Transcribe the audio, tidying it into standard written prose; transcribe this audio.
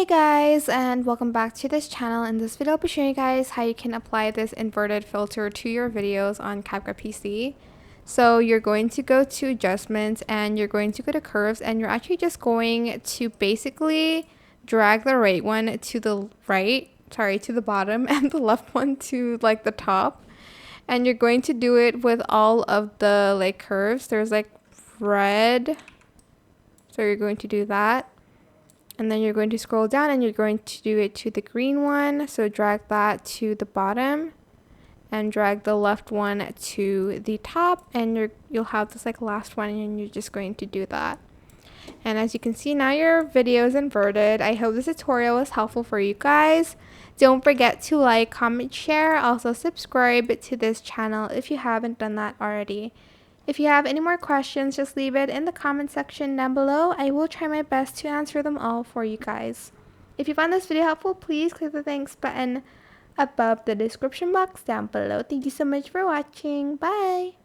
Hey guys, and welcome back to this channel. In this video I'll be showing you guys how you can apply this inverted filter to your videos on CapCut PC. So you're going to go to adjustments and you're going to go to curves, and you're actually just going to basically drag the right one to the to the bottom and the left one to like the top. And you're going to do it with all of the like curves. There's like red, so you're going to do that. And then you're going to scroll down and you're going to do it to the green one. So drag that to the bottom and drag the left one to the top, and you'll have this like last one, and you're just going to do that. And as you can see, now your video is inverted. I hope this tutorial was helpful for you guys. Don't forget to like, comment, share. Also subscribe to this channel if you haven't done that already. If you have any more questions, just leave it in the comment section down below. I will try my best to answer them all for you guys. If you found this video helpful, please click the thanks button above the description box down below. Thank you so much for watching. Bye!